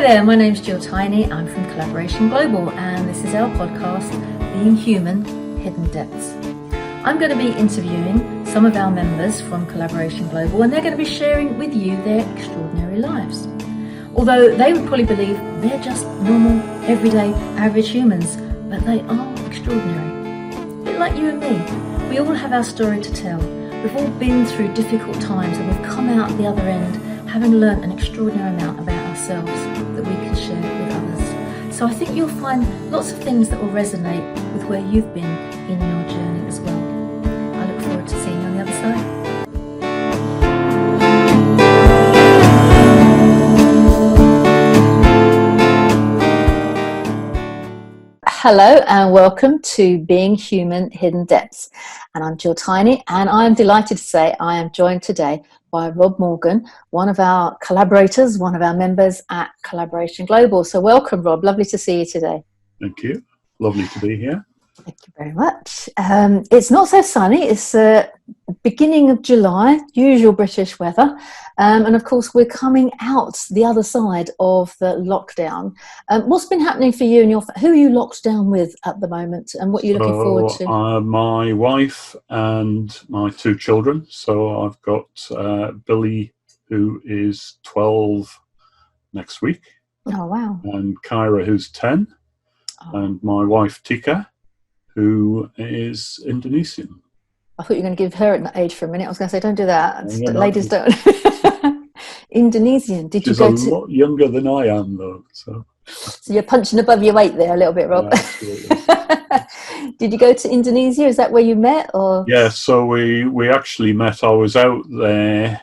there, my name's Jill Tiny. I'm from Collaboration Global, and this is our podcast, Being Human, Hidden Depths. I'm going to be interviewing some of our members from Collaboration Global, and they're going to be sharing with you their extraordinary lives. Although they would probably believe they're just normal, everyday, average humans, but they are extraordinary. A bit like you and me. We all have our story to tell. We've all been through difficult times, and we've come out the other end having learnt an extraordinary amount about ourselves that we can share with others. So I think you'll find lots of things that will resonate with where you've been in your journey as well. I look forward to seeing you on the other side. Hello and welcome to Being Human, Hidden Depths. And I'm Jill Tiny, and I'm delighted to say I am joined today by Rob Morgan, one of our collaborators, one of our members at Collaboration Global. So welcome, Rob. Lovely to see you today. Thank you. Lovely to be here. Thank you very much. It's not so sunny. It's beginning of July, usual British weather. And of course, we're coming out the other side of the lockdown. What's been happening for you and who are you locked down with at the moment, and what are you looking forward to? My wife and my two children. So I've got Billy, who is 12 next week. Oh, wow. And Kyra, who's 10. Oh. And my wife, Tika, who is Indonesian. I thought you were going to give her an age for a minute. I was going to say, don't do that. Ladies don't. Indonesian. She's a lot younger than I am, though. So you're punching above your weight there a little bit, Rob. Yeah, did you go to Indonesia? Is that where you met? Or? Yeah, so we actually met. I was out there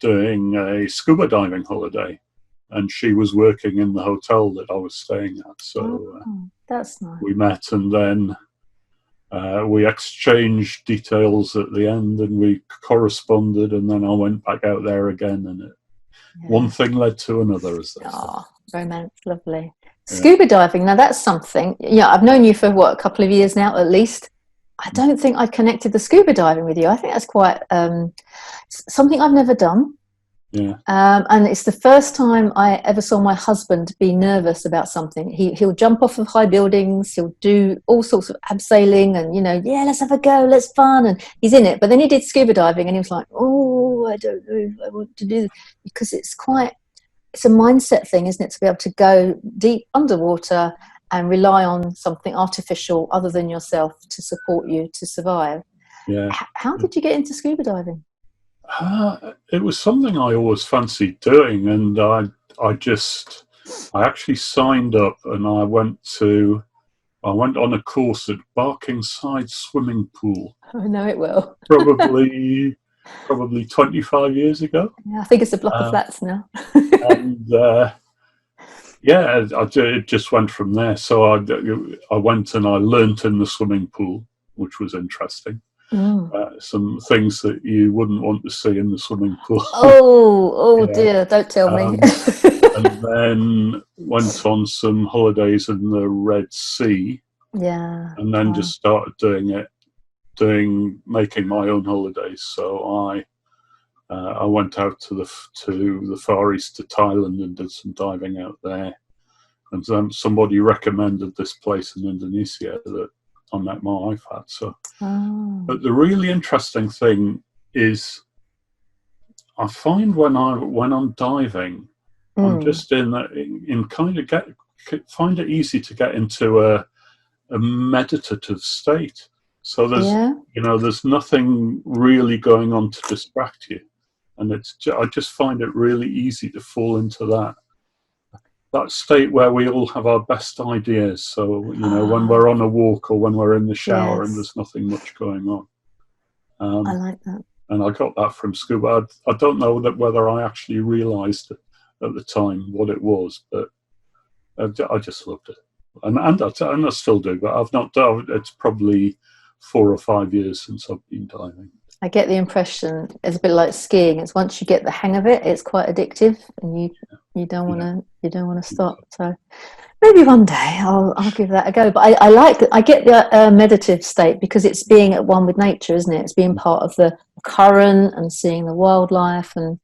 doing a scuba diving holiday, and she was working in the hotel that I was staying at. So that's nice. We met, and then we exchanged details at the end, and we corresponded, and then I went back out there again, and one thing led to another. Romance, lovely. Yeah. Scuba diving, now that's something. Yeah, I've known you for a couple of years now at least. I don't think I connected the scuba diving with you. I think that's quite something I've never done. Yeah. And it's the first time I ever saw my husband be nervous about something. He'll jump off of high buildings, he'll do all sorts of abseiling and, let's have a go, let's fun. And he's in it. But then he did scuba diving and he was like, I don't know if I want to do this. Because it's a mindset thing, isn't it? To be able to go deep underwater and rely on something artificial other than yourself to support you to survive. Yeah. How did you get into scuba diving? It was something I always fancied doing, and I actually signed up, and I went on a course at Barkingside Swimming Pool. I know it well. probably 25 years ago. Yeah, I think it's a block of flats now. And it just went from there. So I went and I learnt in the swimming pool, which was interesting. Some things that you wouldn't want to see in the swimming pool. Dear, don't tell me. And then went on some holidays in the Red Sea. Yeah. And then just started making my own holidays. So I went out to the Far East, to Thailand, and did some diving out there. And then somebody recommended this place in Indonesia that I met my wife at. So, but the really interesting thing is, I find when I'm diving, I'm just find it easy to get into a meditative state. So there's nothing really going on to distract you, and I just find it really easy to fall into that state where we all have our best ideas. So, when we're on a walk or when we're in the shower and there's nothing much going on. I like that. And I got that from scuba. I don't know whether I actually realised it at the time what it was, but I just loved it. And I still do, but I've not done it. It's probably 4 or 5 years since I've been diving. I get the impression it's a bit like skiing. It's once you get the hang of it, it's quite addictive, and you don't want to stop. So maybe one day I'll give that a go. But I get the meditative state because it's being at one with nature, isn't it? It's being part of the current and seeing the wildlife. And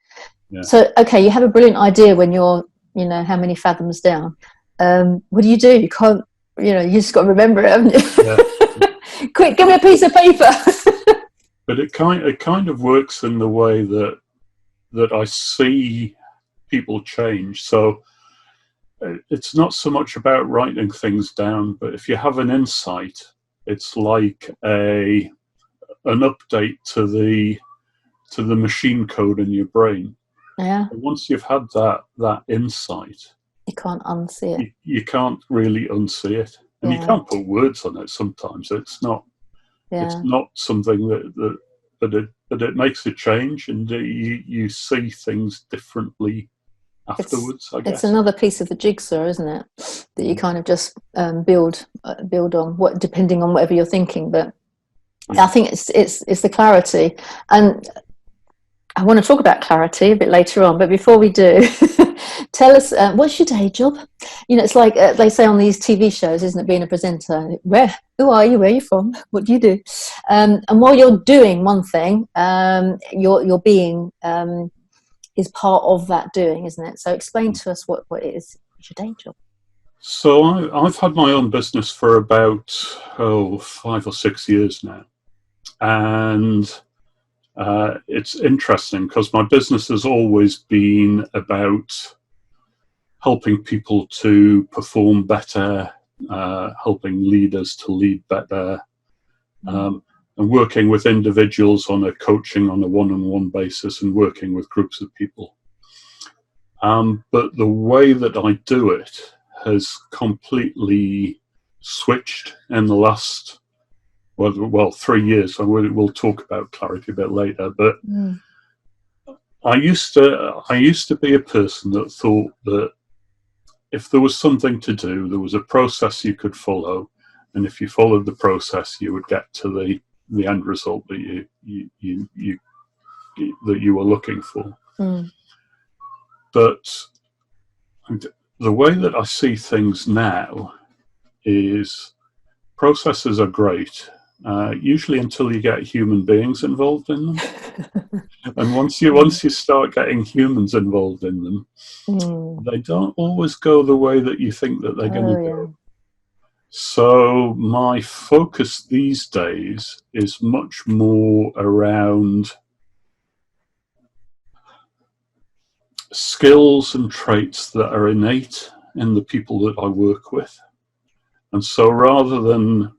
so, okay, you have a brilliant idea when you're you know, how many fathoms down. What do? You can't, you know, you just got to remember it, haven't you? Yeah. Quick, give me a piece of paper. But it kind of works in the way that I see people change. So it's not so much about writing things down, but if you have an insight, it's like an update to the machine code in your brain. Yeah. And once you've had that insight, You can't unsee it. you can't really unsee it, and you can't put words on it. Sometimes it's not something that it makes a change, and you see things differently afterwards. I guess it's another piece of the jigsaw, isn't it? That you kind of just build on, what, depending on whatever you're thinking. But I think it's the clarity, and I want to talk about clarity a bit later on. But before we do, tell us, what's your day job? You know, it's like they say on these TV shows, isn't it? Being a presenter, who are you? Where are you from? What do you do? And while you're doing one thing, your being is part of that doing, isn't it? So explain to us what it is. What's your day job? So I've had my own business for about 5 or 6 years now, and it's interesting because my business has always been about helping people to perform better, helping leaders to lead better, and working with individuals on a coaching on a one-on-one basis, and working with groups of people. But the way that I do it has completely switched in the last 3 years. So we'll talk about clarity a bit later. But I used to be a person that thought that if there was something to do, there was a process you could follow, and if you followed the process, you would get to the end result that you were looking for. But the way that I see things now is processes are great, usually until you get human beings involved in them. And once you start getting humans involved in them, they don't always go the way that you think that they're going to go. So my focus these days is much more around skills and traits that are innate in the people that I work with. And so rather than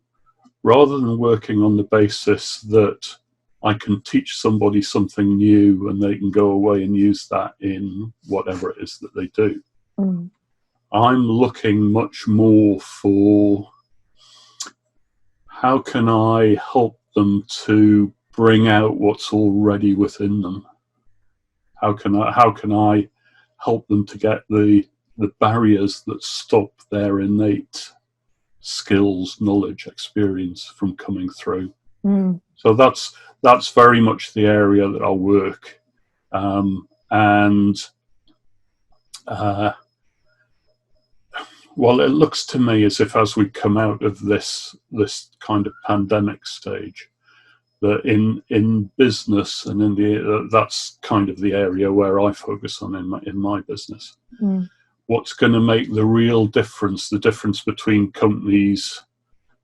working on the basis that I can teach somebody something new and they can go away and use that in whatever it is that they do, I'm looking much more for how can I help them to bring out what's already within them. How can I help them to get the barriers that stop their innate skills, knowledge, experience from coming through? So that's very much the area that I work, well, it looks to me as if as we come out of this kind of pandemic stage, that in business and in that's kind of the area where I focus on in my business. What's going to make the real difference, the difference between companies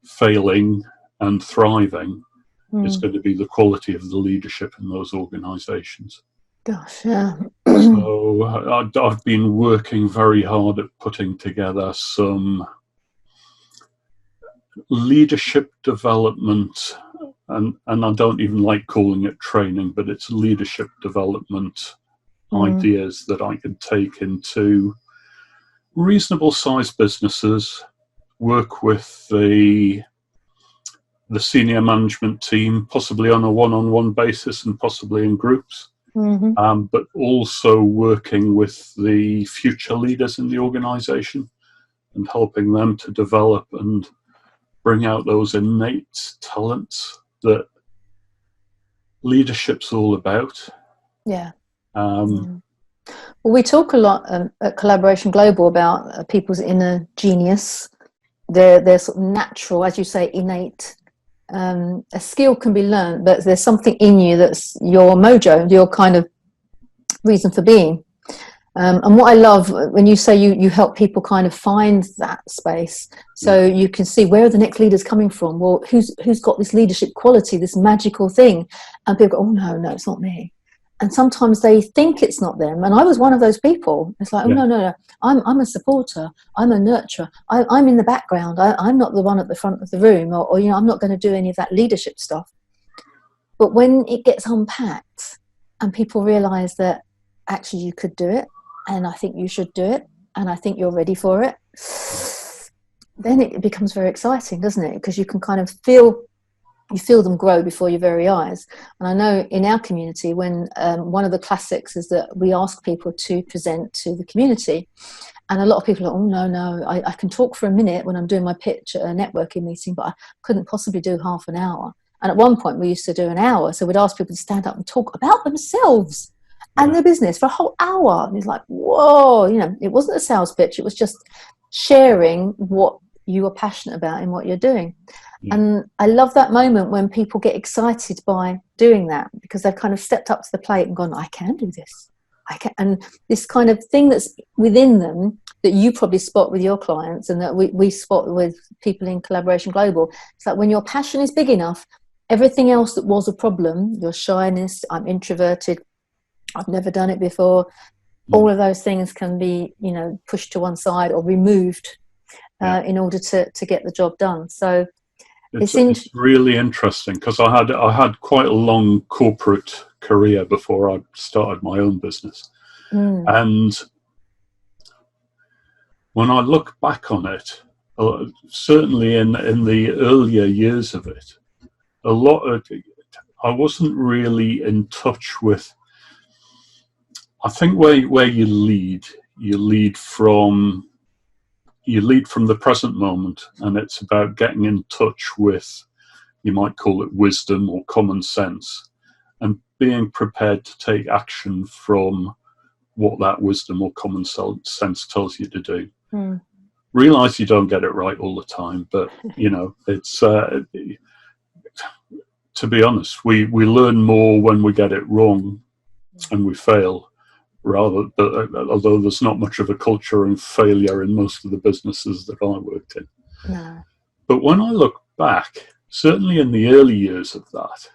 failing and thriving, is going to be the quality of the leadership in those organizations. Gosh, yeah. So I've been working very hard at putting together some leadership development, and I don't even like calling it training, but it's leadership development ideas that I can take into reasonable sized businesses, work with the senior management team, possibly on a one-on-one basis and possibly in groups, but also working with the future leaders in the organization and helping them to develop and bring out those innate talents that leadership's all about. Well, we talk a lot at Collaboration Global about people's inner genius, their sort of natural, as you say, innate. A skill can be learned, but there's something in you that's your mojo, your kind of reason for being. And what I love when you say you help people kind of find that space, so you can see where are the next leaders coming from. Well, who's got this leadership quality, this magical thing, and people go, oh no, it's not me. And sometimes they think it's not them, and I was one of those people. It's like, oh no, I'm a supporter, I'm a nurturer, I'm in the background, I'm not the one at the front of the room, or I'm not going to do any of that leadership stuff. But when it gets unpacked and people realize that actually you could do it, and I think you should do it, and I think you're ready for it, then it becomes very exciting, doesn't it? Because you can kind of feel them grow before your very eyes. And I know in our community, when one of the classics is that we ask people to present to the community, and a lot of people are, oh no, I can talk for a minute when I'm doing my pitch at a networking meeting, but I couldn't possibly do half an hour. And at one point we used to do an hour, so we'd ask people to stand up and talk about themselves and their business for a whole hour. And it's like, whoa, it wasn't a sales pitch, it was just sharing what you were passionate about in what you're doing. And I love that moment when people get excited by doing that, because they've kind of stepped up to the plate and gone, I can do this, I can. And this kind of thing that's within them that you probably spot with your clients, and that we spot with people in Collaboration Global, it's like when your passion is big enough, everything else that was a problem, your shyness, I'm introverted, I've never done it before, all of those things can be, pushed to one side or removed in order to get the job done. So it's really interesting, because I had quite a long corporate career before I started my own business. And when I look back on it, certainly in the earlier years of it, I wasn't really in touch with, I think where you lead from the present moment, and it's about getting in touch with, you might call it wisdom or common sense, and being prepared to take action from what that wisdom or common sense tells you to do. Realize you don't get it right all the time, but it's to be honest, we learn more when we get it wrong and we fail, although there's not much of a culture of failure in most of the businesses that I worked in. No. But when I look back, certainly in the early years of that,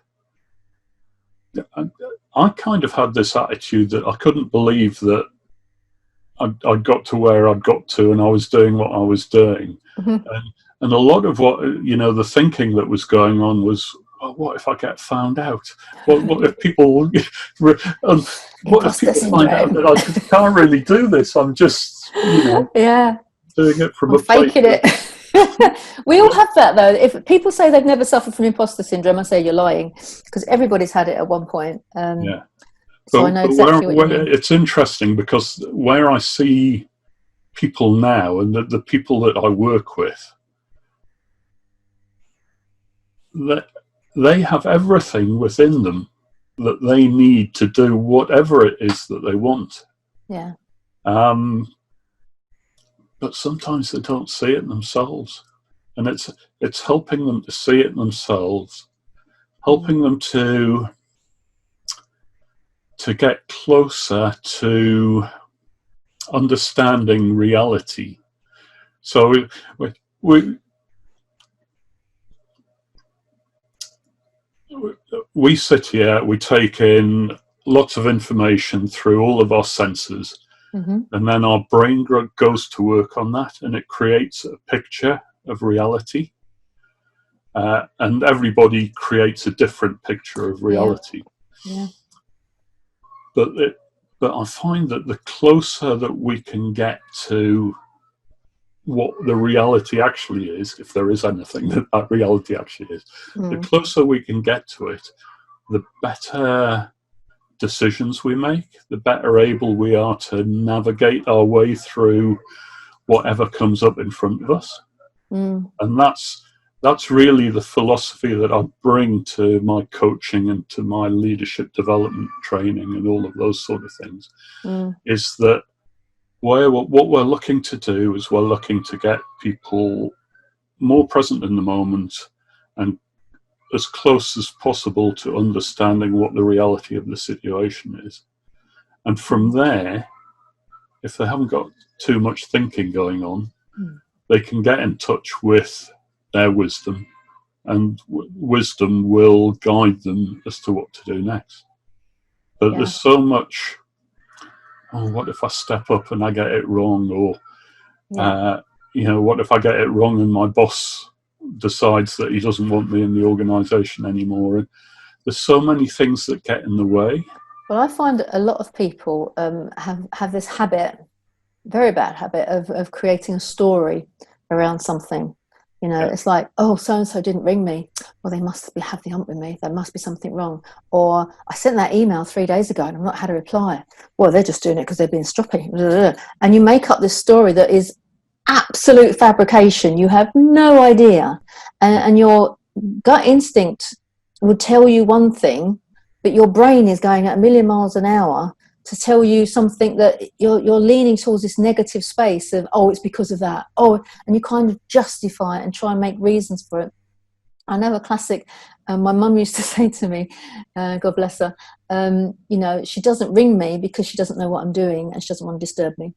I kind of had this attitude that I couldn't believe that I'd got to where I'd got to, and I was doing what I was doing. And a lot of what, the thinking that was going on was, oh, what if I get found out? What if people, what if people find out that I can't really do this? I'm just, doing it from faking it. We all have that, though. If people say they've never suffered from imposter syndrome, I say you're lying, because everybody's had it at one point. So I know exactly what you mean. It's interesting, because where I see people now, and the people that I work with, that they have everything within them that they need to do whatever it is that they want. But sometimes they don't see it themselves, and it's helping them to see it themselves, helping them to get closer to understanding reality. So we sit here, we take in lots of information through all of our senses, and then our brain goes to work on that, and it creates a picture of reality. And everybody creates a different picture of reality. But I find that the closer that we can get to what the reality actually is, if there is anything that reality actually is, the closer we can get to it, the better decisions we make, the better able we are to navigate our way through whatever comes up in front of us. And that's really the philosophy that I bring to my coaching and to my leadership development training and all of those sort of things, is that what we're looking to do is we're looking to get people more present in the moment and as close as possible to understanding what the reality of the situation is. And from there, if they haven't got too much thinking going on, Hmm. they can get in touch with their wisdom, and wisdom will guide them as to what to do next. But Yeah. there's so much, oh, what if I step up and I get it wrong? Or, Yeah. what if I get it wrong and my boss decides that he doesn't want me in the organisation anymore? And there's so many things that get in the way. Well, I find a lot of people have this habit, very bad habit, of creating a story around something. It's like, oh, so-and-so didn't ring me. Well, they must have the hump with me. There must be something wrong. Or I sent that email 3 days ago and I've not had a reply. Well, they're just doing it because they're being stroppy. And you make up this story that is absolute fabrication. You have no idea. And your gut instinct would tell you one thing, but your brain is going at 1,000,000 miles an hour to tell you something that you're leaning towards, this negative space of, oh, it's because of that. Oh, and you kind of justify it and try and make reasons for it. I know a classic, my mum used to say to me, God bless her, she doesn't ring me because she doesn't know what I'm doing and she doesn't want to disturb me.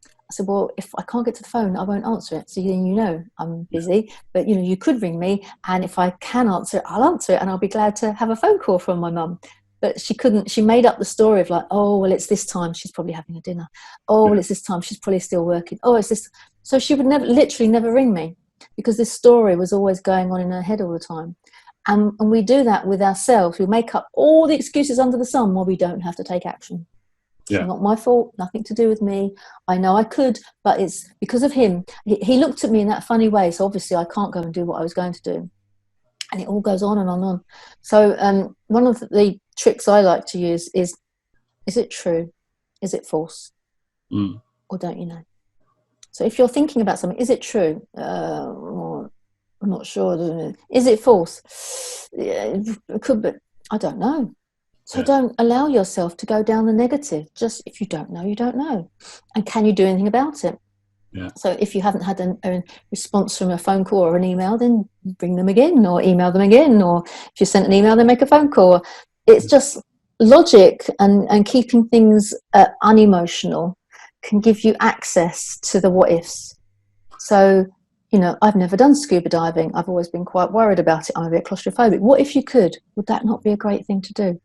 I said, well, if I can't get to the phone, I won't answer it. So then I'm busy, but you could ring me, and if I can answer it, I'll answer it, and I'll be glad to have a phone call from my mum. But she couldn't. She made up the story of like, oh, well, it's this time she's probably having a dinner. Oh, well, it's this time she's probably still working. Oh, it's this. So she would literally never ring me, because this story was always going on in her head all the time. And we do that with ourselves. We make up all the excuses under the sun while we don't have to take action. It's not my fault, nothing to do with me. I know I could, but it's because of him. He looked at me in that funny way, so obviously I can't go and do what I was going to do. And it all goes on and on and on. So one of the tricks I like to use is it true? Is it false? Or don't you know? So if you're thinking about something, is it true? I'm not sure. Is it false? Yeah, it could be. I don't know. So don't allow yourself to go down the negative. Just, if you don't know, you don't know. And can you do anything about it? Yeah. So if you haven't had a response from a phone call or an email, then bring them again or email them again. Or if you sent an email, then make a phone call. It's just logic and keeping things unemotional can give you access to the what ifs. So, I've never done scuba diving. I've always been quite worried about it. I'm a bit claustrophobic. What if you could? Would that not be a great thing to do?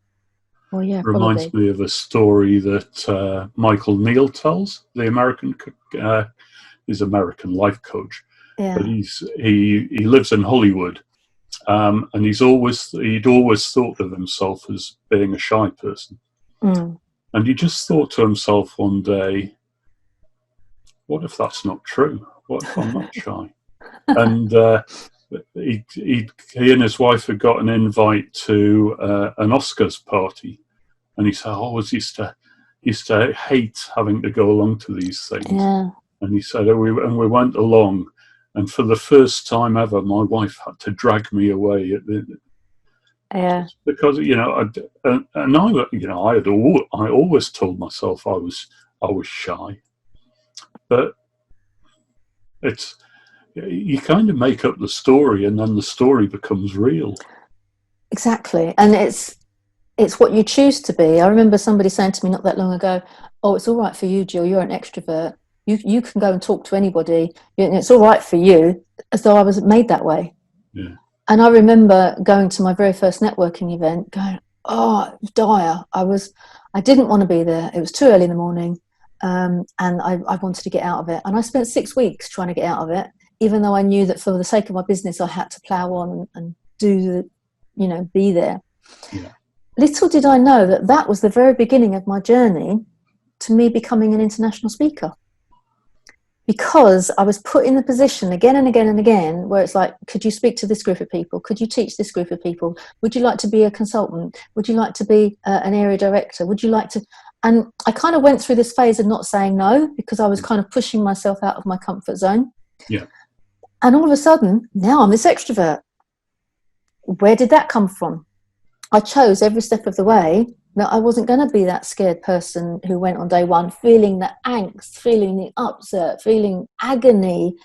Well, yeah, Reminds probably. me of a story that Michael Neal tells. The American, he's American life coach, but he lives in Hollywood, and he'd always thought of himself as being a shy person, and he just thought to himself one day, "What if that's not true? What if I'm not shy?" And he and his wife had got an invite to an Oscars party. And he said, I always used to hate having to go along to these things. Yeah. And he said, we went along, and for the first time ever, my wife had to drag me away. Because I always told myself I was shy, but you kind of make up the story, and then the story becomes real. Exactly, and it's what you choose to be. I remember somebody saying to me not that long ago, oh, it's all right for you, Jill, you're an extrovert. You can go and talk to anybody. It's all right for you, as though I was made that way. Yeah. And I remember going to my very first networking event, going, oh, it was dire. I didn't want to be there. It was too early in the morning, and I wanted to get out of it. And I spent 6 weeks trying to get out of it, even though I knew that for the sake of my business, I had to plough on and be there. Yeah. Little did I know that was the very beginning of my journey to me becoming an international speaker, because I was put in the position again and again and again where it's like, could you speak to this group of people? Could you teach this group of people? Would you like to be a consultant? Would you like to be an area director? Would you like to? And I kind of went through this phase of not saying no, because I was kind of pushing myself out of my comfort zone. Yeah. And all of a sudden, now I'm this extrovert. Where did that come from? I chose every step of the way that I wasn't going to be that scared person who went on day one feeling the angst, feeling the upset, feeling agony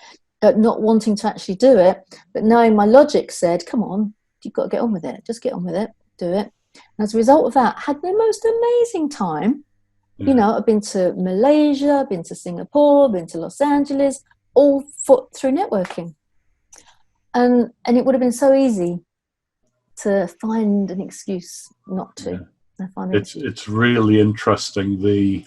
at not wanting to actually do it, but knowing my logic said, come on, you've got to get on with it. Just get on with it, do it. And as a result of that, I had the most amazing time. You yeah, know, I've been to Malaysia, been to Singapore, been to Los Angeles, all through networking. And it would have been so easy to find an excuse not to. yeah. I find an excuse. It's really interesting the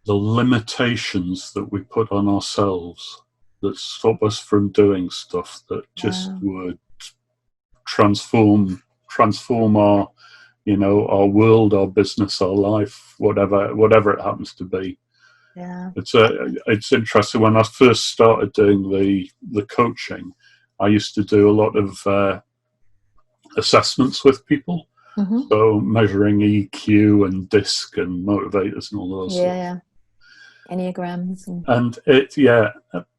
limitations that we put on ourselves that stop us from doing stuff that just Yeah, would transform our, our world, our business, our life, whatever it happens to be. yeah. It's interesting. When I first started doing the coaching, I used to do a lot of assessments with people, Mm-hmm. so measuring EQ and DISC and motivators and all those Yeah, sorts. yeah. Enneagrams and And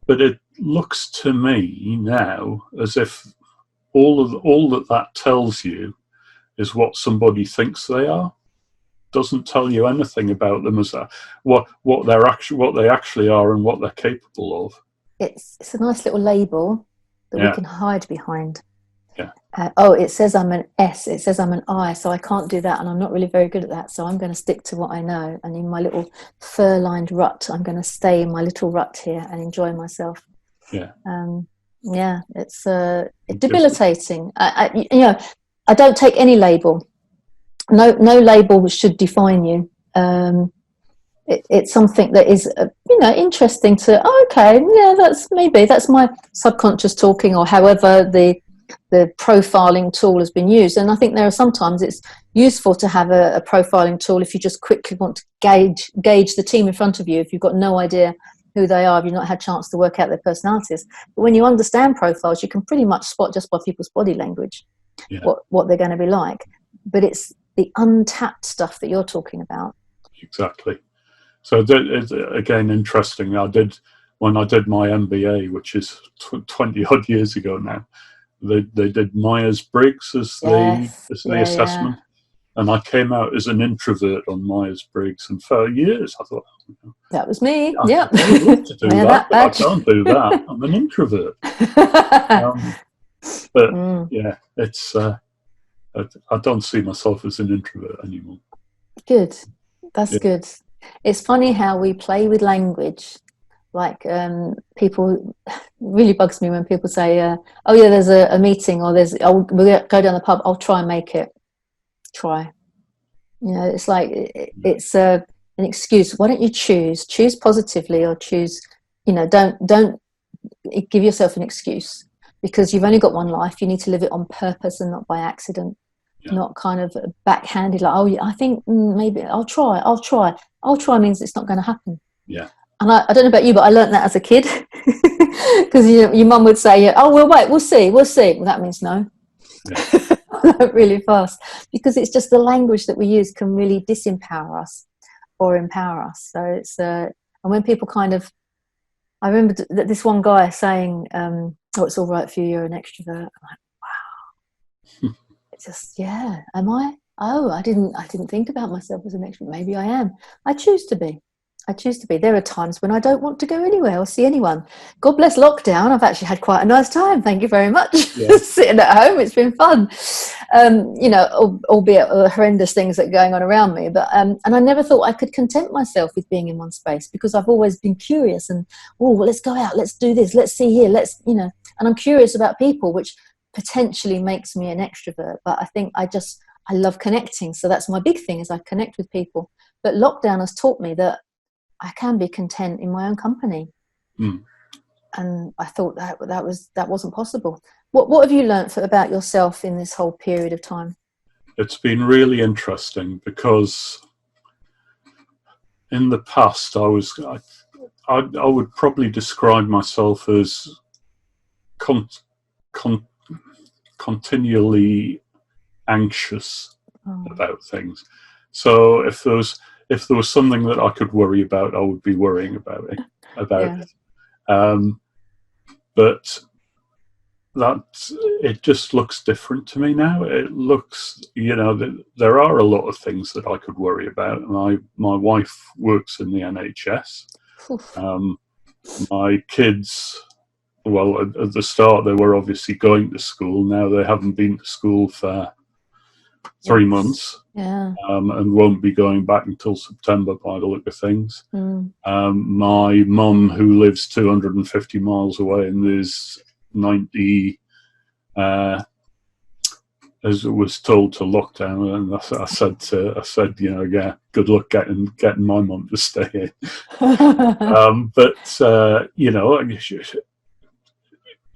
but it looks to me now as if all that tells you is what somebody thinks they are. Doesn't tell you anything about them as what they actually are and what they're capable of. it's a nice little label that we Yeah, can hide behind. yeah, Oh, it says I'm an S, it says I'm an I, so I can't do that, and I'm not really very good at that, so I'm going to stick to what I know. And in my little fur-lined rut, I'm going to stay in my little rut here and enjoy myself. yeah. Yeah, it's Just debilitating. I don't take any label. No label should define you. It's something that is interesting to. Oh, okay, yeah, that's my subconscious talking, or however the profiling tool has been used. And I think there are sometimes it's useful to have a profiling tool if you just quickly want to gauge the team in front of you, if you've got no idea who they are, if you've not had a chance to work out their personalities. But when you understand profiles, you can pretty much spot just by people's body language yeah, what they're going to be like. But it's the untapped stuff that you're talking about. exactly. So it's again interesting. When I did my MBA, which is 20 odd years ago now. They did Myers Briggs as Yes, the yeah, yeah. assessment, and I came out as an introvert on Myers Briggs. And for years, I thought, That was me. I Yeah. would love to do Wear that, that but I badge. can't do that. I'm an introvert. Um, but Mm, yeah, it's I don't see myself as an introvert anymore. good. That's Yeah, good. It's funny how we play with language. Like people, really bugs me when people say, "Oh yeah, there's a meeting," or we'll go down the pub. I'll try and make it. Try. It's like it's an excuse. Why don't you choose positively, or choose? Don't give yourself an excuse, because you've only got one life. You need to live it on purpose and not by accident. yeah, Not kind of backhanded, like, oh yeah, I think maybe I'll try means it's not going to happen. yeah, And I don't know about you, but I learned that as a kid, because your mum would say, oh, we'll wait, we'll see. Well, that means no. yeah, Really fast, because it's just the language that we use can really disempower us or empower us. So it's and when people kind of, I remember that this one guy saying, oh, it's all right for you, you're an extrovert. I'm like, it's just, yeah, am I? Oh, I didn't think about myself as an extrovert. Maybe I am. I choose to be. There are times when I don't want to go anywhere or see anyone. God bless lockdown. I've actually had quite a nice time. Thank you very much. yeah, Sitting at home, it's been fun. Albeit horrendous things that are going on around me. But and I never thought I could content myself with being in one space, because I've always been curious and, oh, well, let's go out, let's do this, let's see here, and I'm curious about people, which potentially makes me an extrovert. But I think I love connecting. So that's my big thing, is I connect with people. But lockdown has taught me that I can be content in my own company. mm. And I thought that wasn't possible. What have you learnt about yourself in this whole period of time? It's been really interesting because in the past I would probably describe myself as con, con, continually anxious about things. So if there was something that I could worry about, I would be worrying about Yeah. it. But that it just looks different to me now. It looks, there are a lot of things that I could worry about. My wife works in the NHS. Oof. My kids, well, at the start they were obviously going to school. Now they haven't been to school for 3 months, Yeah. and won't be going back until September by the look of things. Mm. My mum, who lives 250 miles away and is 90, as it was told to lockdown, and I said, yeah, good luck getting my mum to stay in.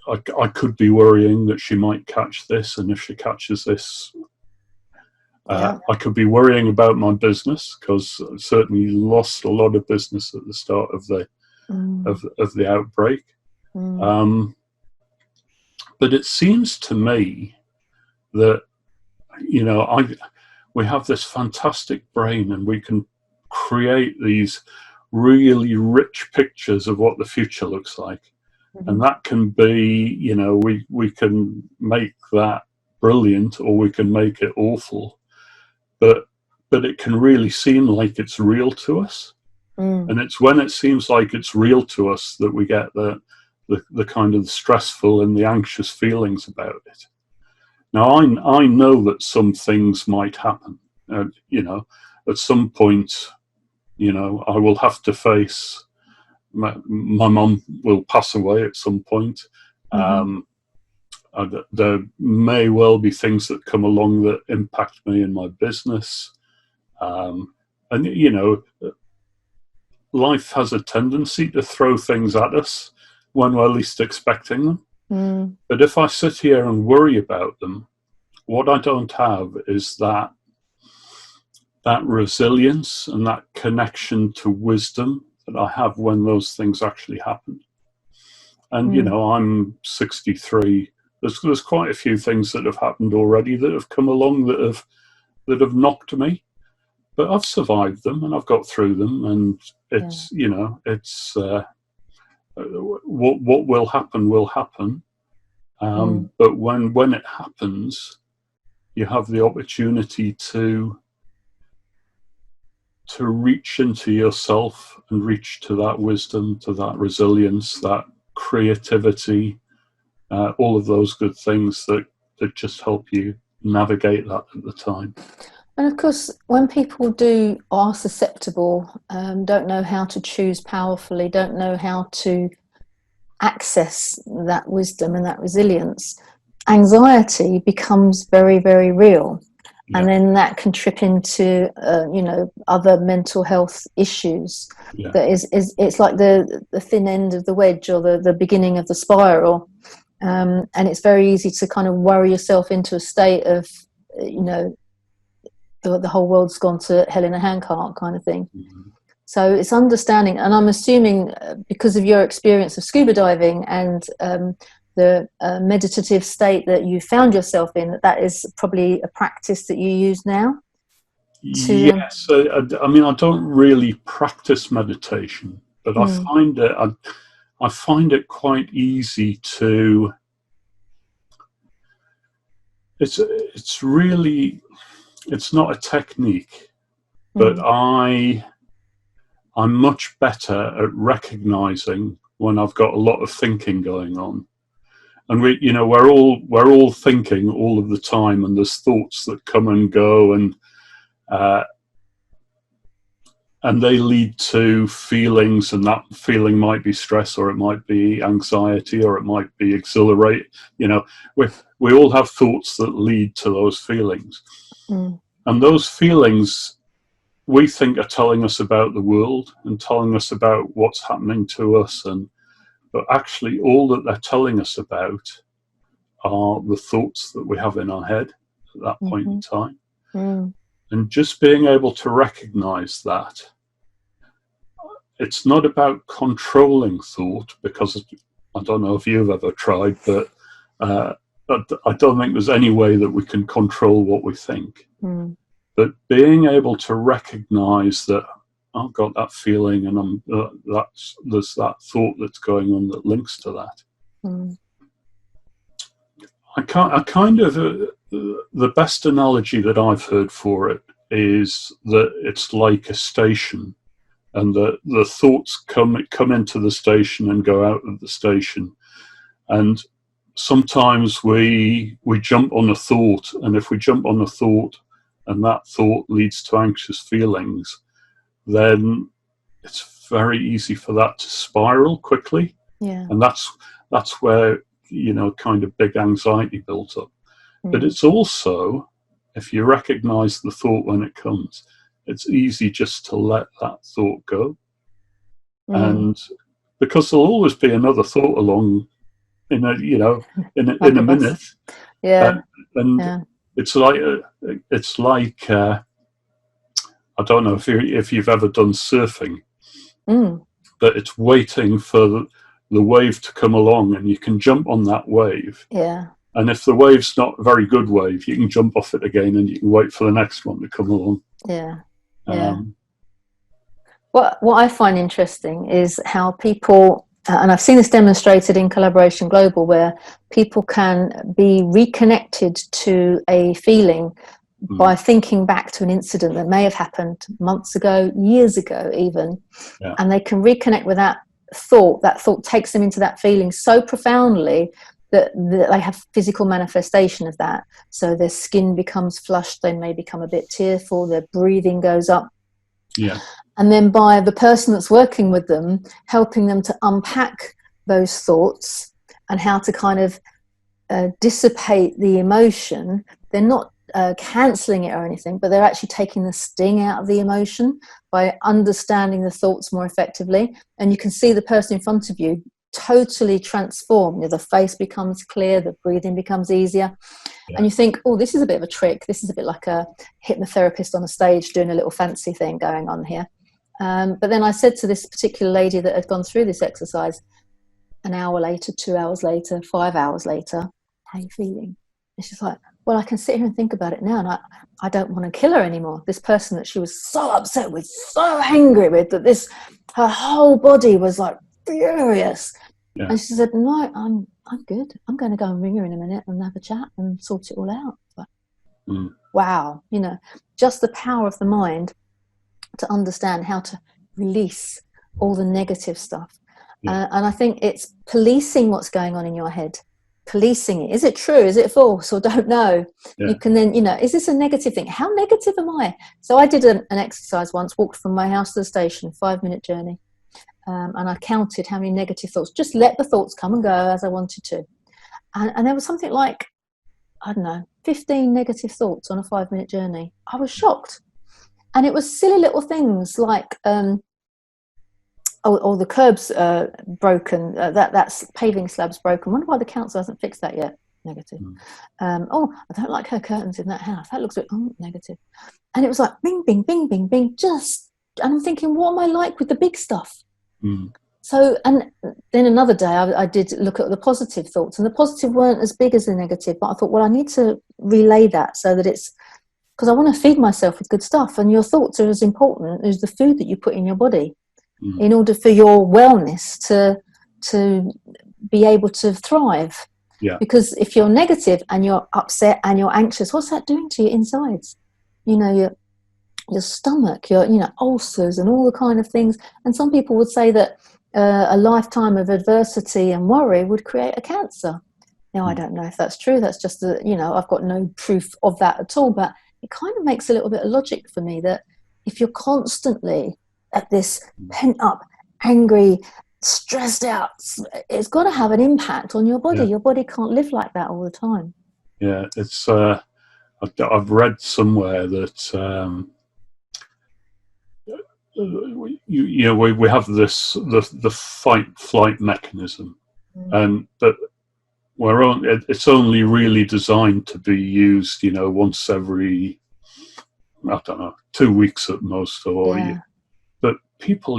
I could be worrying that she might catch this, and if she catches this, Yeah. I could be worrying about my business, because I certainly lost a lot of business at the start of the of the outbreak. But it seems to me that we have this fantastic brain, and we can create these really rich pictures of what the future looks like. And that can be, we can make that brilliant, or we can make it awful, but it can really seem like it's real to us. And it's when it seems like it's real to us that we get the kind of stressful and the anxious feelings about it. Now, I know that some things might happen. At some point, I will have to face my mum will pass away at some point. There may well be things that come along that impact me in my business. And life has a tendency to throw things at us when we're least expecting them. But if I sit here and worry about them, what I don't have is that resilience and that connection to wisdom that I have when those things actually happen. And I'm 63. There's quite a few things that have happened already that have come along that have knocked me, but I've survived them and I've got through them. And it's what will happen will happen. But when it happens, you have the opportunity to reach into yourself and reach to that wisdom, to that resilience, that creativity, all of those good things that just help you navigate that at the time. And of course, when people are susceptible, don't know how to choose powerfully, don't know how to access that wisdom and that resilience, anxiety becomes very, very real. Yeah. And then that can trip into, other mental health issues. Yeah. That it's like the thin end of the wedge, or the beginning of the spiral. And it's very easy to kind of worry yourself into a state of, the whole world's gone to hell in a handcart kind of thing. So it's understanding, and I'm assuming because of your experience of scuba diving and the meditative state that you found yourself in, that is probably a practice that you use now? Yes. I don't really practice meditation, but I find it quite easy to... It's not a technique, but I'm much better at recognizing when I've got a lot of thinking going on. And we're all thinking all of the time, and there's thoughts that come and go, and they lead to feelings, and that feeling might be stress, or it might be anxiety, or it might be exhilarate. We all have thoughts that lead to those feelings. And those feelings, we think, are telling us about the world and telling us about what's happening to us, but actually all that they're telling us about are the thoughts that we have in our head at that point in time. And just being able to recognize that, it's not about controlling thought, because I don't know if you've ever tried, but I don't think there's any way that we can control what we think. But being able to recognize that I've got that feeling, and there's that thought that's going on that links to that. The best analogy that I've heard for it is that it's like a station, and the thoughts come into the station and go out of the station, and sometimes we jump on a thought, and if we jump on a thought and that thought leads to anxious feelings, then it's very easy for that to spiral quickly. Yeah. And that's where, kind of big anxiety builds up. But it's also, if you recognize the thought when it comes, it's easy just to let that thought go. And because there'll always be another thought along in a minute. Yeah. And it's like I don't know if you've ever done surfing, but it's waiting for the wave to come along, and you can jump on that wave. Yeah. And if the wave's not a very good wave, you can jump off it again, and you can wait for the next one to come along. Yeah. Yeah. What I find interesting is how people, and I've seen this demonstrated in Collaboration Global, where people can be reconnected to a feeling by thinking back to an incident that may have happened months ago, years ago even, and they can reconnect with that thought. That thought takes them into that feeling so profoundly that they have physical manifestation of that. So their skin becomes flushed, they may become a bit tearful, their breathing goes up. Yeah. And then by the person that's working with them, helping them to unpack those thoughts and how to kind of dissipate the emotion, they're not cancelling it or anything, but they're actually taking the sting out of the emotion by understanding the thoughts more effectively. And you can see the person in front of you totally transform. The face becomes clear, the breathing becomes easier, and you think, oh, this is a bit of a trick, this is a bit like a hypnotherapist on a stage doing a little fancy thing going on here. But then I said to this particular lady that had gone through this exercise, an hour later, 2 hours later, 5 hours later, how are you feeling? And she's like, well, I can sit here and think about it now, and I don't want to kill her anymore. This person that she was so upset with, so angry with, that her whole body was like furious. Yeah. And she said, no, I'm good. I'm going to go and ring her in a minute and have a chat and sort it all out. But, wow, just the power of the mind to understand how to release all the negative stuff. And I think it's policing what's going on in your head. Policing it. Is it true? Is it false? Or don't know? You can then, is this a negative thing? How negative am I? So I did an exercise once, walked from my house to the station, 5-minute journey. And I counted how many negative thoughts, just let the thoughts come and go as I wanted to. And there was something like, I don't know, 15 negative thoughts on a 5-minute journey. I was shocked. And it was silly little things like, the curb's broken, that's paving slab's broken. I wonder why the council hasn't fixed that yet. Negative. I don't like her curtains in that house. That looks a bit negative. And it was like, bing, bing, bing, bing, bing, and I'm thinking, what am I like with the big stuff? So, and then another day I did look at the positive thoughts, and the positive weren't as big as the negative, but I thought, well, I need to relay that so that it's, because I want to feed myself with good stuff, and your thoughts are as important as the food that you put in your body in order for your wellness to be able to thrive. Yeah. Because if you're negative and you're upset and you're anxious, what's that doing to your insides? Your stomach, your ulcers and all the kind of things. And some people would say that a lifetime of adversity and worry would create a cancer. Now, I don't know if that's true. That's just I've got no proof of that at all. But it kind of makes a little bit of logic for me that if you're constantly at this pent up, angry, stressed out, it's got to have an impact on your body. Yeah. Your body can't live like that all the time. Yeah, it's. I've read somewhere that. We have the fight flight mechanism, but it's only really designed to be used once every, I don't know, 2 weeks at most, but people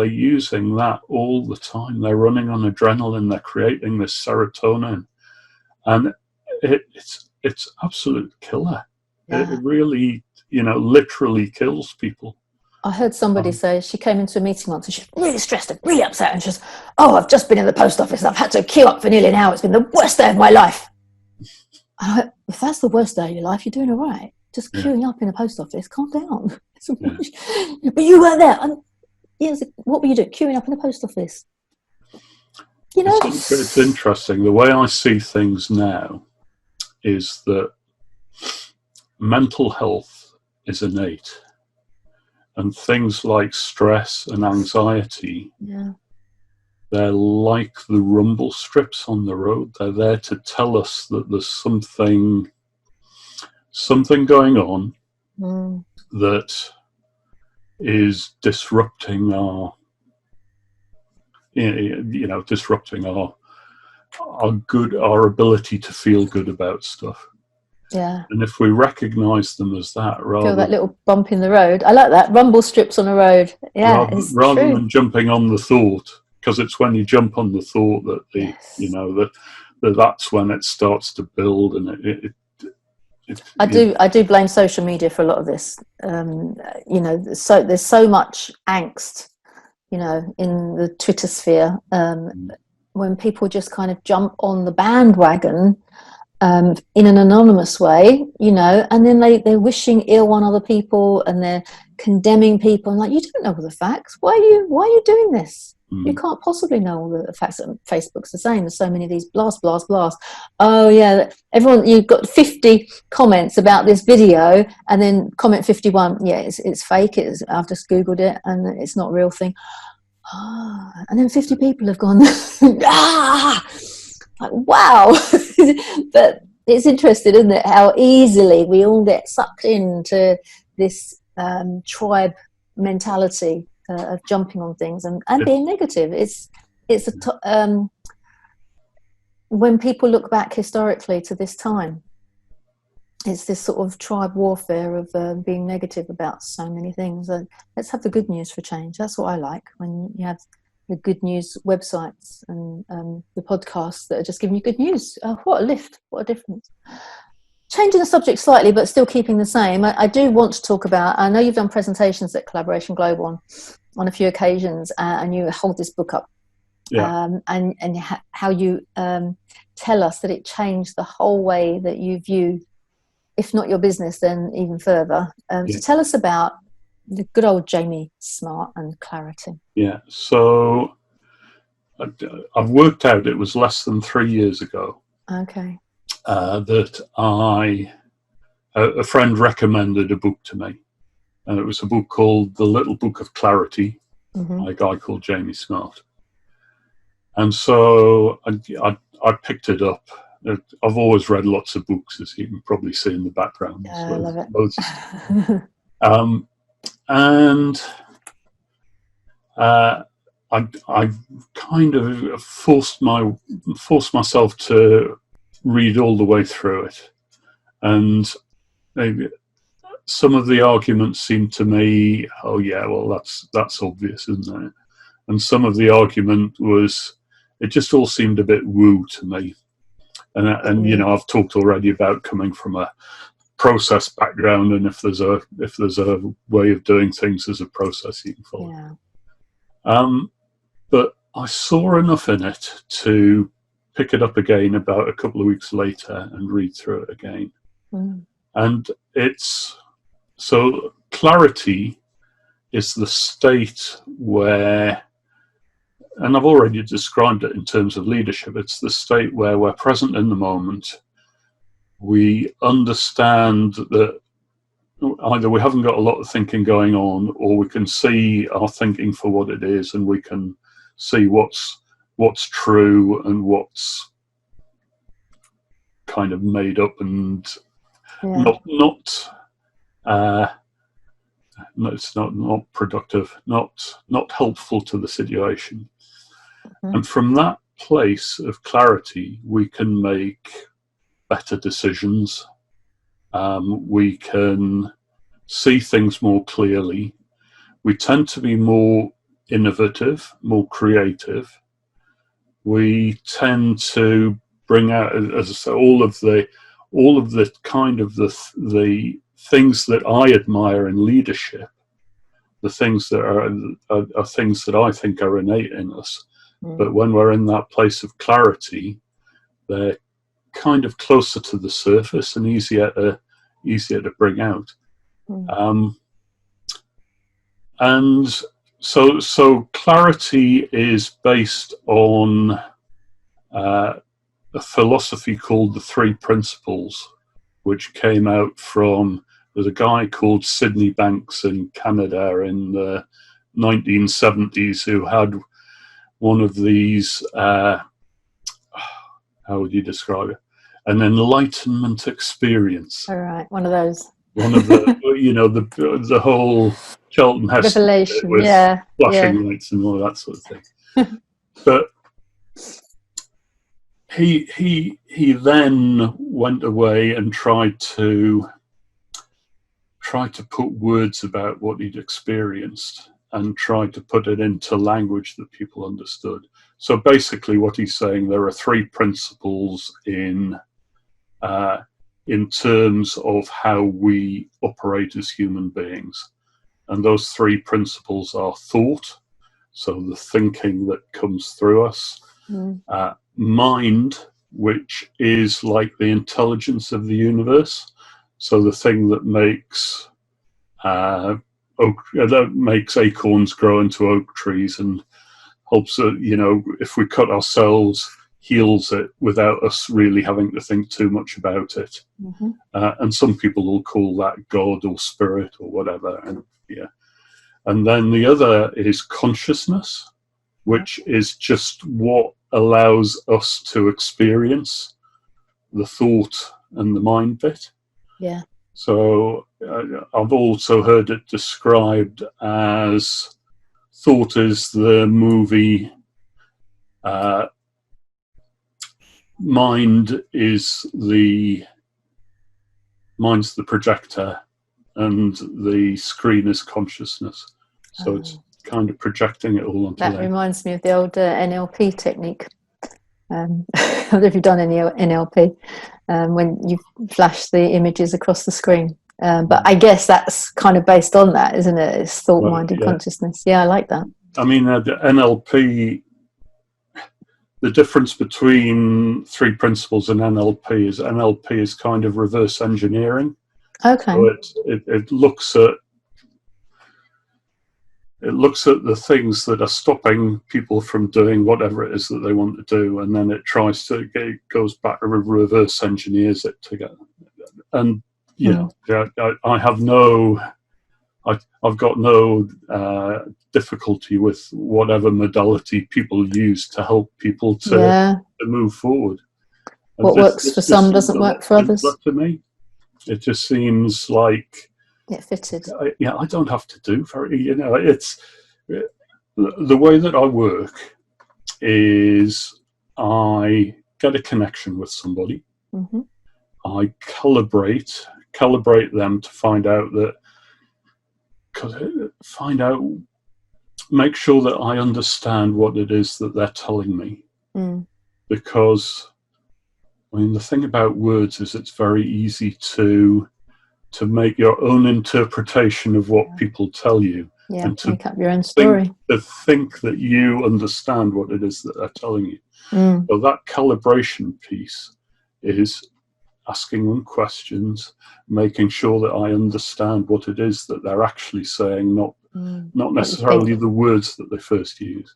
are using that all the time. They're running on adrenaline, they're creating this serotonin, and it's absolute killer. It really literally kills people. I heard somebody say she came into a meeting once and she's really stressed and really upset, and she's, I've just been in the post office and I've had to queue up for nearly an hour. It's been the worst day of my life. I went, if that's the worst day of your life, you're doing all right. Just queuing up in the post office, calm down. But you weren't there. What were you doing? Queuing up in the post office. You know, It's interesting. The way I see things now is that mental health is innate, and things like stress and anxiety, yeah, they're like the rumble strips on the road. They're there to tell us that there's something going on that is disrupting our, disrupting our our ability to feel good about stuff. yeah. And if we recognise them as that, Feel that little bump in the road. I like that. Rumble strips on a road. Yeah, it's rather true. than jumping on the thought, because it's when you jump on the thought that that's when it starts to build, and I do blame social media for a lot of this. So there's so much angst, in the Twitter sphere, when people just kind of jump on the bandwagon in an anonymous way, and then they're wishing ill on other people, and they're condemning people. And like, you don't know all the facts. Why are you doing this? You can't possibly know all the facts. Facebook's the same. There's so many of these blast. Oh yeah, everyone, you've got 50 comments about this video, and then comment 51, yeah, it's fake. I've just Googled it, and it's not a real thing. And then 50 people have gone, like, wow. But it's interesting, isn't it, how easily we all get sucked into this tribe mentality of jumping on things and being negative. When people look back historically to this time, it's this sort of tribe warfare of being negative about so many things. Let's have the good news for change. That's what I like, when you have the good news websites and the podcasts that are just giving you good news. What a lift, what a difference. Changing the subject slightly, but still keeping the same, I do want to talk about, I know you've done presentations at Collaboration Global on a few occasions, and you hold this book up. Yeah. And how you tell us that it changed the whole way that you view, if not your business, then even further. So tell us about the good old Jamie Smart and clarity. Yeah, so I've worked out it was less than 3 years ago. Okay. That a friend recommended a book to me, and it was a book called The Little Book of Clarity by a guy called Jamie Smart. And so I picked it up. I've always read lots of books, as you can probably see in the background. Yeah, I love it. And I kind of forced myself to read all the way through it, and maybe some of the arguments seemed to me, oh yeah, well that's obvious, isn't it? And some of the argument was, it just all seemed a bit woo to me. And I've talked already about coming from a process background, and if there's a way of doing things, there's a process you can follow. Yeah. But I saw enough in it to pick it up again about a couple of weeks later and read through it again. And so clarity is the state where, and I've already described it in terms of leadership, it's the state where we're present in the moment. We understand that either we haven't got a lot of thinking going on, or we can see our thinking for what it is, and we can see what's true and what's kind of made up and it's not productive, not helpful to the situation. And from that place of clarity, we can make better decisions. We can see things more clearly. We tend to be more innovative, more creative. We tend to bring out, as I say, all of the kind of the things that I admire in leadership, the things that are things that I think are innate in us. But when we're in that place of clarity, they're kind of closer to the surface and easier to bring out. And so clarity is based on a philosophy called the Three Principles, which came out from, there's a guy called Sydney Banks in Canada in the 1970s who had one of these, how would you describe it? An enlightenment experience. All right, one of those. One of the, the whole Charlton Heston Revelation, with yeah, flashing lights and all that sort of thing. But he then went away and tried to put words about what he'd experienced and tried to put it into language that people understood. So basically what he's saying, there are three principles in terms of how we operate as human beings. And those three principles are thought, so the thinking that comes through us, mind, which is like the intelligence of the universe, so the thing that makes acorns grow into oak trees and helps, if we cut ourselves, heals it without us really having to think too much about it. And some people will call that God or spirit or whatever. And then the other is consciousness, which is just what allows us to experience the thought and the mind bit. Yeah. So I've also heard it described as thought is the movie, mind's the projector, and the screen is consciousness. So it's kind of projecting it all onto that. Reminds me of the old NLP technique. I don't know if you've done any NLP, when you flash the images across the screen. But I guess that's kind of based on that, isn't it? It's thought, mind, and consciousness. Yeah, I like that. I mean, the NLP, the difference between Three Principles and NLP is kind of reverse engineering. Okay. So it looks at the things that are stopping people from doing whatever it is that they want to do, and then it goes back and reverse engineers it together. And I've got no difficulty with whatever modality people use to help people to move forward. And what works for some doesn't work for others. To me, it just seems like it fitted. I don't have to do very. It's the way that I work is I get a connection with somebody. I calibrate them to make sure that I understand what it is that they're telling me. Because I mean, the thing about words is it's very easy to make your own interpretation of what people tell you. Yeah, and to make up your own story. To think that you understand what it is that they're telling you. So that calibration piece is asking them questions, making sure that I understand what it is that they're actually saying, not necessarily the words that they first use.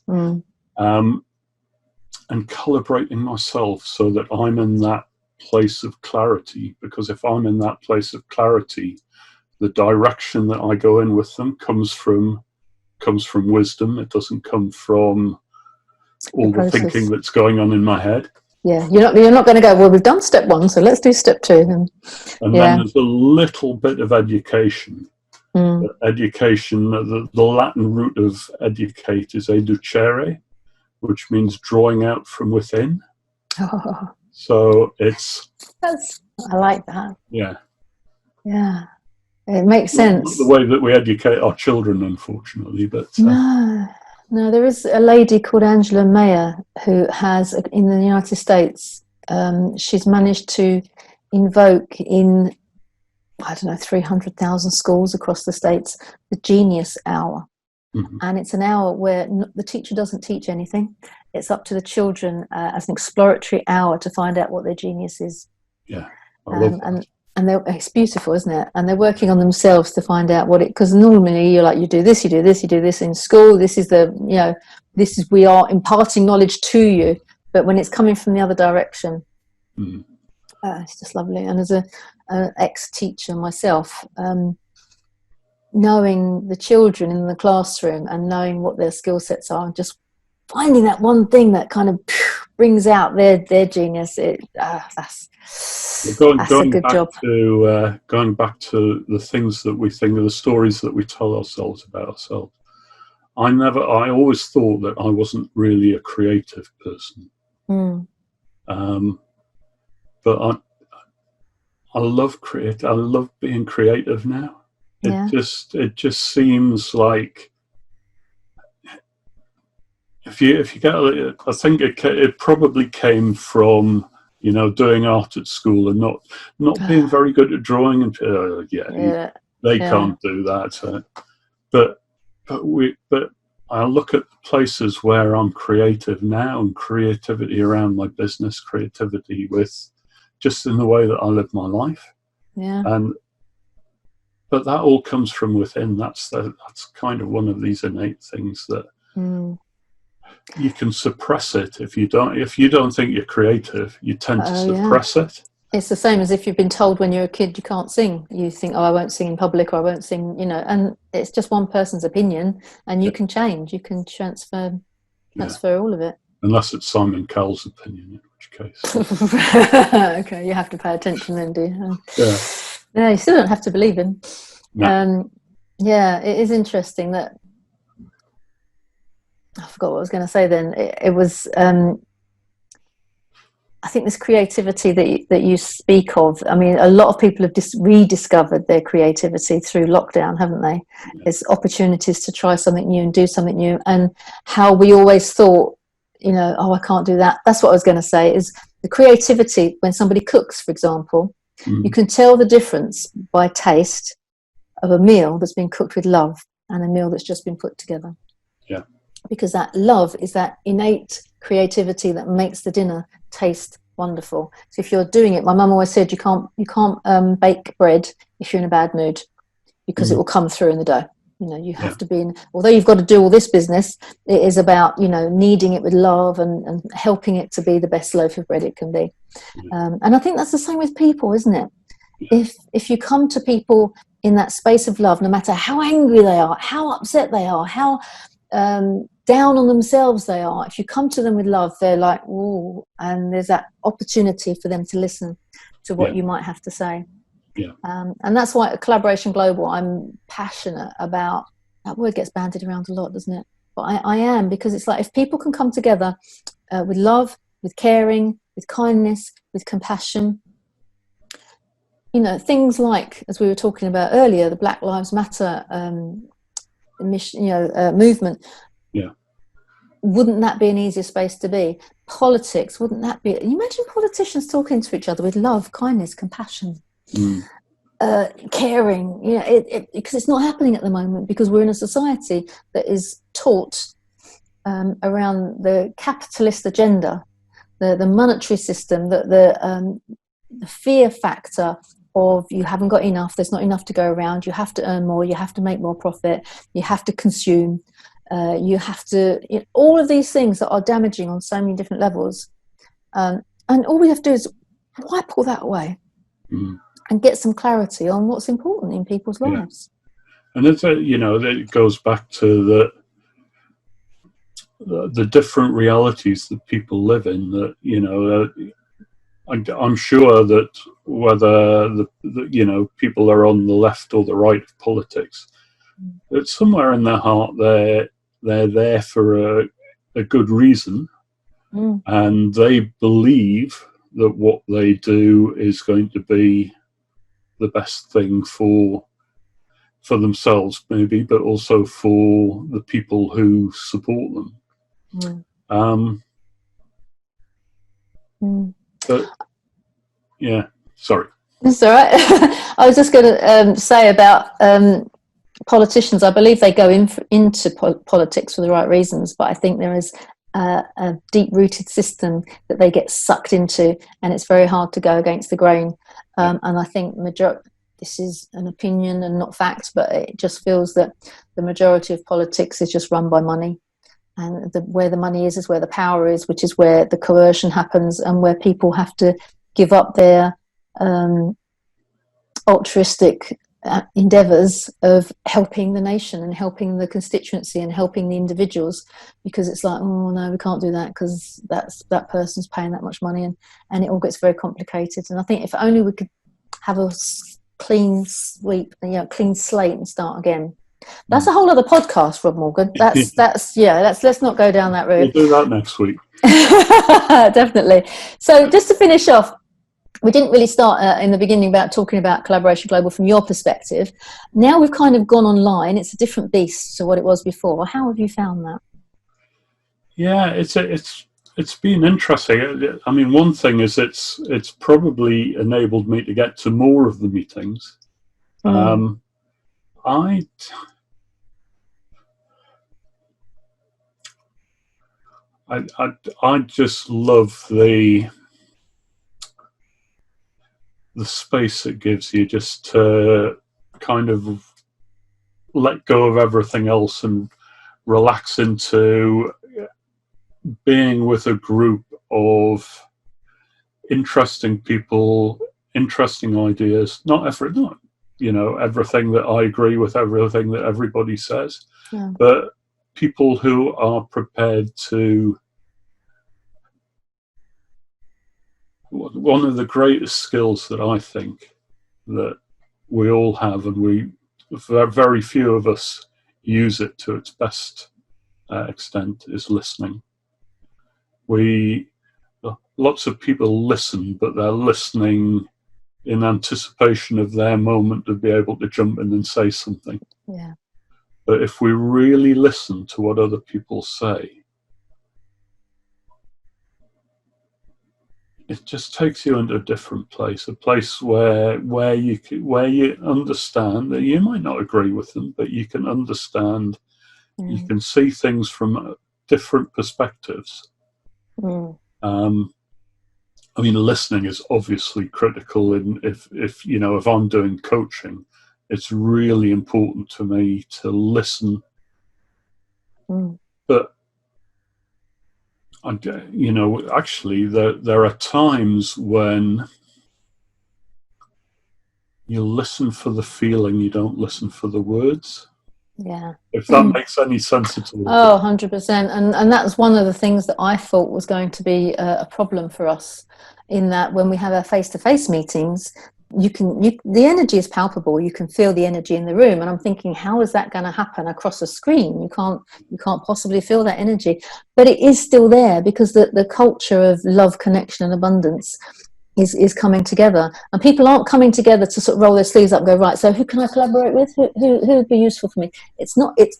And calibrating myself so that I'm in that place of clarity, because if I'm in that place of clarity, the direction that I go in with them comes from wisdom. It doesn't come from all the thinking that's going on in my head. Yeah, you're not going to go, well, we've done step one, so let's do step two. And then there's a little bit of education. Education, the Latin root of educate is educere, which means drawing out from within. So I like that. Yeah. It makes sense. Not the way that we educate our children, unfortunately, but no, there is a lady called Angela Mayer who has, in the United States, she's managed to invoke in, 300,000 schools across the States, the Genius Hour. And it's an hour where the teacher doesn't teach anything. It's up to the children as an exploratory hour to find out what their genius is. Yeah, I love that. And it's beautiful, isn't it? And they're working on themselves to find out what it, because normally you're like, you do this in school. This is we are imparting knowledge to you, but when it's coming from the other direction, Mm. it's just lovely. And as an ex-teacher myself, knowing the children in the classroom and knowing what their skill sets are, and just finding that one thing that kind of brings out their genius, that's a good job. Going back to the things that we think, of the stories that we tell ourselves about ourselves. I always thought that I wasn't really a creative person. But I love I love being creative now. It just seems like if you get, I think it probably came from, you know, doing art at school and not being very good at drawing, and they can't do that. But I look at places where I'm creative now, and creativity around my business, creativity with just in the way that I live my life. Yeah. But that all comes from within. That's kind of one of these innate things that you can suppress it if you don't think you're creative. You tend to suppress it. It's the same as if you've been told when you're a kid you can't sing. You think, oh, I won't sing in public, or I won't sing, you know. And it's just one person's opinion, and you can change. You can transfer all of it. Unless it's Simon Cowell's opinion, in which case. Okay, you have to pay attention then, do you? Yeah, you still don't have to believe him. No. It is interesting that I forgot what I was going to say then. It was I think this creativity that you speak of, I mean, a lot of people have rediscovered their creativity through lockdown, haven't they? There's opportunities to try something new and do something new, and how we always thought, you know, oh, I can't do that. That's what I was going to say, is the creativity when somebody cooks, for example, you can tell the difference by taste of a meal that's been cooked with love and a meal that's just been put together. Yeah. Because that love is that innate creativity that makes the dinner taste wonderful. So if you're doing it, my mum always said, you can't bake bread if you're in a bad mood, because it will come through in the dough. You know, you have to be in, although you've got to do all this business, it is about, you know, kneading it with love and helping it to be the best loaf of bread it can be. And I think that's the same with people, isn't it? If you come to people in that space of love, no matter how angry they are, how upset they are, how down on themselves they are, if you come to them with love, they're like, ooh, and there's that opportunity for them to listen to what you might have to say. And that's why at Collaboration Global, I'm passionate about, that word gets bandied around a lot, doesn't it? But I am, because it's like, if people can come together with love, with caring, with kindness, with compassion, you know, things like, as we were talking about earlier, the Black Lives Matter mission, movement. Wouldn't that be an easier space to be? Politics, wouldn't that be? You imagine politicians talking to each other with love, kindness, compassion, caring. You know, because it's not happening at the moment, because we're in a society that is taught around the capitalist agenda, the monetary system, the fear factor of you haven't got enough, there's not enough to go around, you have to earn more, you have to make more profit, you have to consume, you have to, you know, all of these things that are damaging on so many different levels, and all we have to do is wipe all that away and get some clarity on what's important in people's lives. And it's it goes back to the different realities that people live in, that, you know, I'm sure that whether the people are on the left or the right of politics, that somewhere in their heart they're there for a good reason, and they believe that what they do is going to be the best thing for themselves, maybe, but also for the people who support them. But sorry. That's all right. I was just going to say about politicians. I believe they go into politics for the right reasons, but I think there is a deep-rooted system that they get sucked into, and it's very hard to go against the grain. And I think this is an opinion and not fact, but it just feels that the majority of politics is just run by money. and where the money is where the power is, which is where the coercion happens, and where people have to give up their altruistic endeavours of helping the nation and helping the constituency and helping the individuals, because it's like, oh no, we can't do that because that person's paying that much money, and it all gets very complicated. And I think if only we could have a clean sweep, clean slate and start again. That's a whole other podcast, Rob Morgan. Let's not go down that road. We'll do that next week. Definitely. So just to finish off, we didn't really start in the beginning about talking about Collaboration Global from your perspective. Now we've kind of gone online. It's a different beast to what it was before. How have you found that? Yeah, it's been interesting. I mean, one thing is it's probably enabled me to get to more of the meetings. I just love the space it gives you just to kind of let go of everything else and relax into being with a group of interesting people, interesting ideas, not everything that I agree with, everything that everybody says, but people who are prepared to. One of the greatest skills that I think that we all have, and very few of us use it to its best extent, is listening. Lots of people listen, but they're listening in anticipation of their moment to be able to jump in and say something. Yeah. But if we really listen to what other people say, it just takes you into a different place, a place where you understand that you might not agree with them, but you can understand, you can see things from different perspectives. I mean, listening is obviously critical. If I'm doing coaching, it's really important to me to listen. But actually, there are times when you listen for the feeling, you don't listen for the words. Yeah. If that makes any sense at all. Oh, 100%. And that's one of the things that I thought was going to be a problem for us, in that when we have our face-to-face meetings, the energy is palpable. You can feel the energy in the room. And I'm thinking, how is that going to happen across a screen? You can't possibly feel that energy. But it is still there, because the culture of love, connection and abundance is coming together, and people aren't coming together to sort of roll their sleeves up and go, right, so who can I collaborate with, who would be useful for me? It's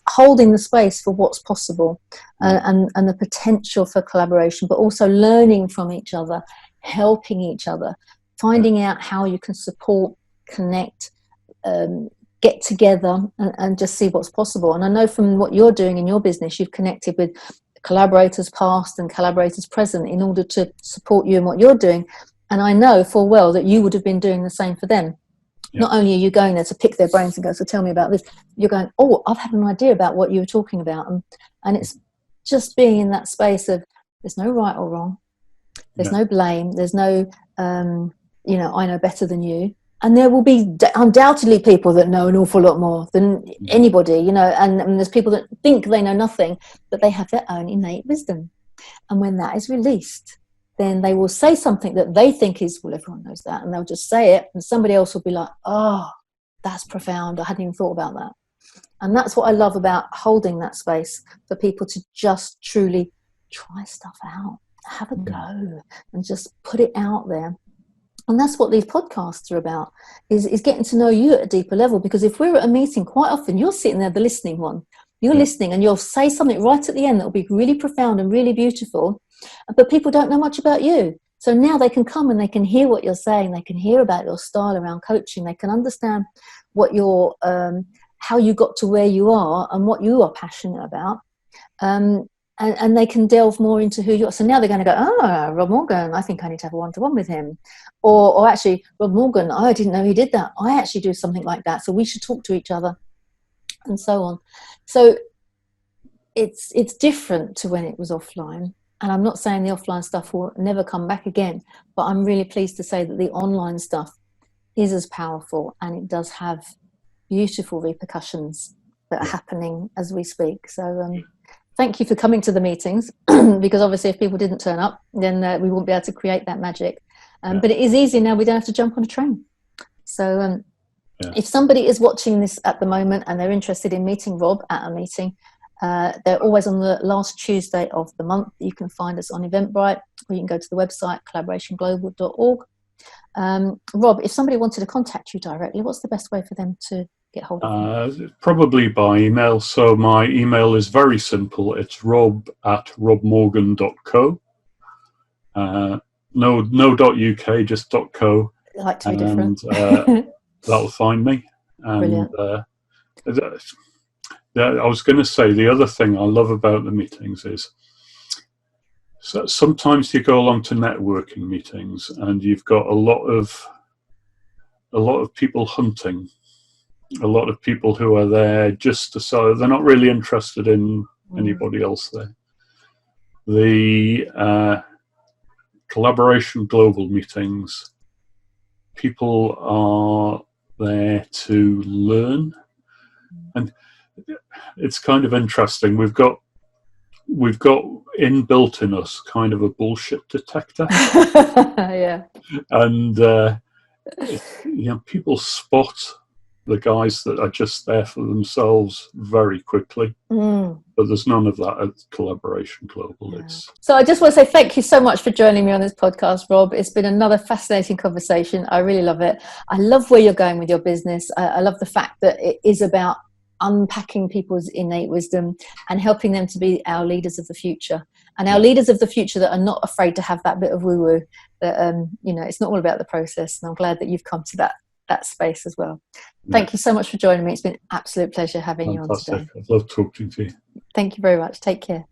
holding the space for what's possible, and the potential for collaboration, but also learning from each other, helping each other, finding out how you can support, connect, get together and just see what's possible. And I know from what you're doing in your business, you've connected with collaborators past and collaborators present in order to support you in what you're doing. And I know full well that you would have been doing the same for them. Yeah. Not only are you going there to pick their brains and go, so tell me about this, you're going, oh, I've had an idea about what you were talking about. And it's just being in that space of, there's no right or wrong. There's no blame. There's no, I know better than you. And there will be undoubtedly people that know an awful lot more than anybody, and there's people that think they know nothing, but they have their own innate wisdom. And when that is released, then they will say something that they think is, well, everyone knows that, and they'll just say it, and somebody else will be like, oh, that's profound, I hadn't even thought about that. And that's what I love about holding that space, for people to just truly try stuff out, have a go, and just put it out there. And that's what these podcasts are about, is getting to know you at a deeper level. Because if we're at a meeting, quite often you're sitting there, the listening one, you're listening, and you'll say something right at the end that will be really profound and really beautiful, but people don't know much about you. So now they can come and they can hear what you're saying. They can hear about your style around coaching. They can understand what your how you got to where you are and what you are passionate about. And they can delve more into who you are. So now they're going to go, oh, Rob Morgan, I think I need to have a one-to-one with him. Or actually, Rob Morgan, I didn't know he did that. I actually do something like that. So we should talk to each other, and so on. So it's different to when it was offline. And I'm not saying the offline stuff will never come back again, but I'm really pleased to say that the online stuff is as powerful, and it does have beautiful repercussions that are happening as we speak. So thank you for coming to the meetings, because obviously if people didn't turn up, then we wouldn't be able to create that magic. But it is easy now. We don't have to jump on a train. So if somebody is watching this at the moment and they're interested in meeting Rob at a meeting, they're always on the last Tuesday of the month. You can find us on Eventbrite, or you can go to the website collaborationglobal.org. Rob, if somebody wanted to contact you directly, what's the best way for them to get hold of you? Probably by email. So my email is very simple. It's rob@robmorgan.co. No .uk, just .co. I like to be different. That'll find me. And Brilliant. I was going to say, the other thing I love about the meetings is, so sometimes you go along to networking meetings and you've got a lot of people hunting, a lot of people who are there just to sell. They're not really interested in anybody else there. The Collaboration Global meetings, people are there to learn, and it's kind of interesting. We've got inbuilt in us kind of a bullshit detector. Yeah. And people spot the guys that are just there for themselves very quickly. But there's none of that at Collaboration Global. Yeah. So I just want to say thank you so much for joining me on this podcast, Rob. It's been another fascinating conversation. I really love it. I love where you're going with your business. I love the fact that it is about unpacking people's innate wisdom and helping them to be our leaders of the future, and our leaders of the future that are not afraid to have that bit of woo-woo, that it's not all about the process. And I'm glad that you've come to that space as well. Thank you so much for joining me. It's been an absolute pleasure having you on today. I've loved talking to you. Thank you very much. Take care.